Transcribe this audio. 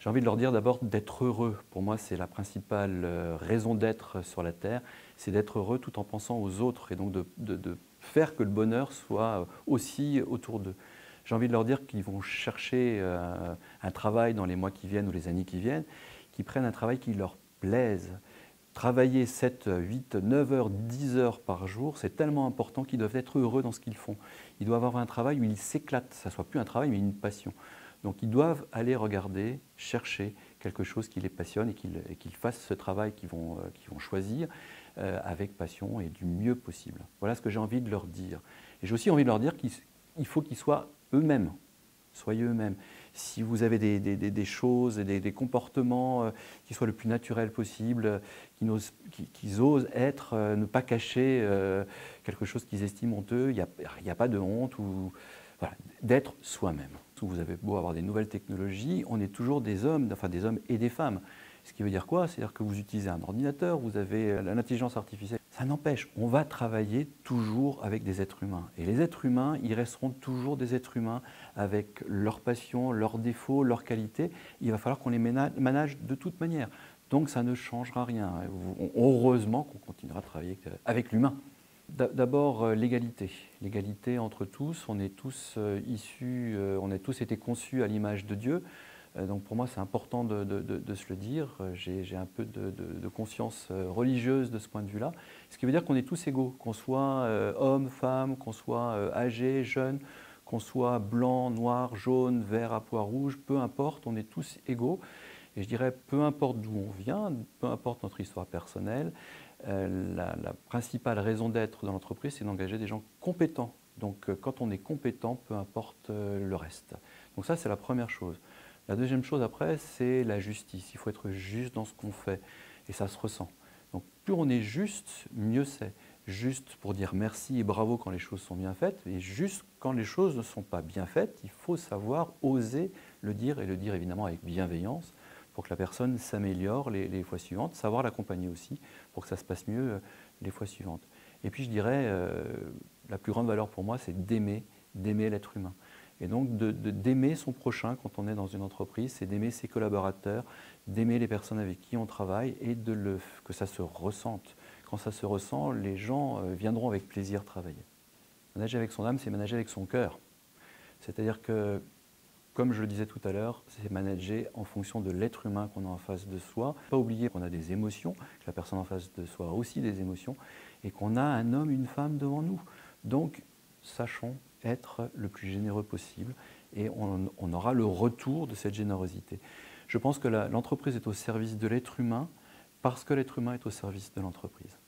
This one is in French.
J'ai envie de leur dire d'abord d'être heureux. Pour moi, c'est la principale raison d'être sur la Terre, c'est d'être heureux tout en pensant aux autres et donc de faire que le bonheur soit aussi autour d'eux. J'ai envie de leur dire qu'ils vont chercher un travail dans les mois qui viennent ou les années qui viennent, qu'ils prennent un travail qui leur plaise. Travailler 7, 8, 9 heures, 10 heures par jour, c'est tellement important qu'ils doivent être heureux dans ce qu'ils font. Ils doivent avoir un travail où ils s'éclatent, ça ne soit plus un travail mais une passion. Donc ils doivent aller regarder, chercher quelque chose qui les passionne et qu'ils fassent ce travail qu'ils vont choisir avec passion et du mieux possible. Voilà ce que j'ai envie de leur dire. Et j'ai aussi envie de leur dire qu'il faut qu'ils soient eux-mêmes. Soyez eux-mêmes. Si vous avez des choses et des comportements qui soient le plus naturels possible, qu'ils osent être, ne pas cacher quelque chose qu'ils estiment honteux, il n'y a pas de honte, voilà, d'être soi-même. Vous avez beau avoir des nouvelles technologies, on est toujours des hommes, enfin des hommes et des femmes. Ce qui veut dire quoi? C'est-à-dire que vous utilisez un ordinateur, vous avez l'intelligence artificielle. Ça n'empêche, on va travailler toujours avec des êtres humains. Et les êtres humains, ils resteront toujours des êtres humains avec leurs passions, leurs défauts, leurs qualités. Il va falloir qu'on les manage de toute manière. Donc ça ne changera rien. Heureusement qu'on continuera de travailler avec l'humain. D'abord, l'égalité. L'égalité entre tous. On est tous issus, on a tous été conçus à l'image de Dieu. Donc pour moi, c'est important de se le dire. J'ai un peu de conscience religieuse de ce point de vue-là. Ce qui veut dire qu'on est tous égaux, qu'on soit homme, femme, qu'on soit âgé, jeune, qu'on soit blanc, noir, jaune, vert à pois rouge, peu importe, on est tous égaux. Et je dirais, peu importe d'où on vient, peu importe notre histoire personnelle, la principale raison d'être dans l'entreprise, c'est d'engager des gens compétents. Donc quand on est compétent, peu importe le reste. Donc ça, c'est la première chose. La deuxième chose après, c'est la justice. Il faut être juste dans ce qu'on fait et ça se ressent. Donc plus on est juste, mieux c'est. Juste pour dire merci et bravo quand les choses sont bien faites, et juste quand les choses ne sont pas bien faites, il faut savoir oser le dire, et le dire évidemment avec bienveillance, pour que la personne s'améliore les fois suivantes, savoir l'accompagner aussi pour que ça se passe mieux les fois suivantes. Et puis je dirais, la plus grande valeur pour moi, c'est d'aimer l'être humain. Et donc d'aimer son prochain quand on est dans une entreprise, c'est d'aimer ses collaborateurs, d'aimer les personnes avec qui on travaille et que ça se ressente. Quand ça se ressent, les gens viendront avec plaisir travailler. Manager avec son âme, c'est manager avec son cœur. C'est-à-dire que, comme je le disais tout à l'heure, c'est manager en fonction de l'être humain qu'on a en face de soi. Pas oublier qu'on a des émotions, que la personne en face de soi a aussi des émotions, et qu'on a un homme, une femme devant nous. Donc, sachons être le plus généreux possible et on aura le retour de cette générosité. Je pense que l'entreprise est au service de l'être humain parce que l'être humain est au service de l'entreprise.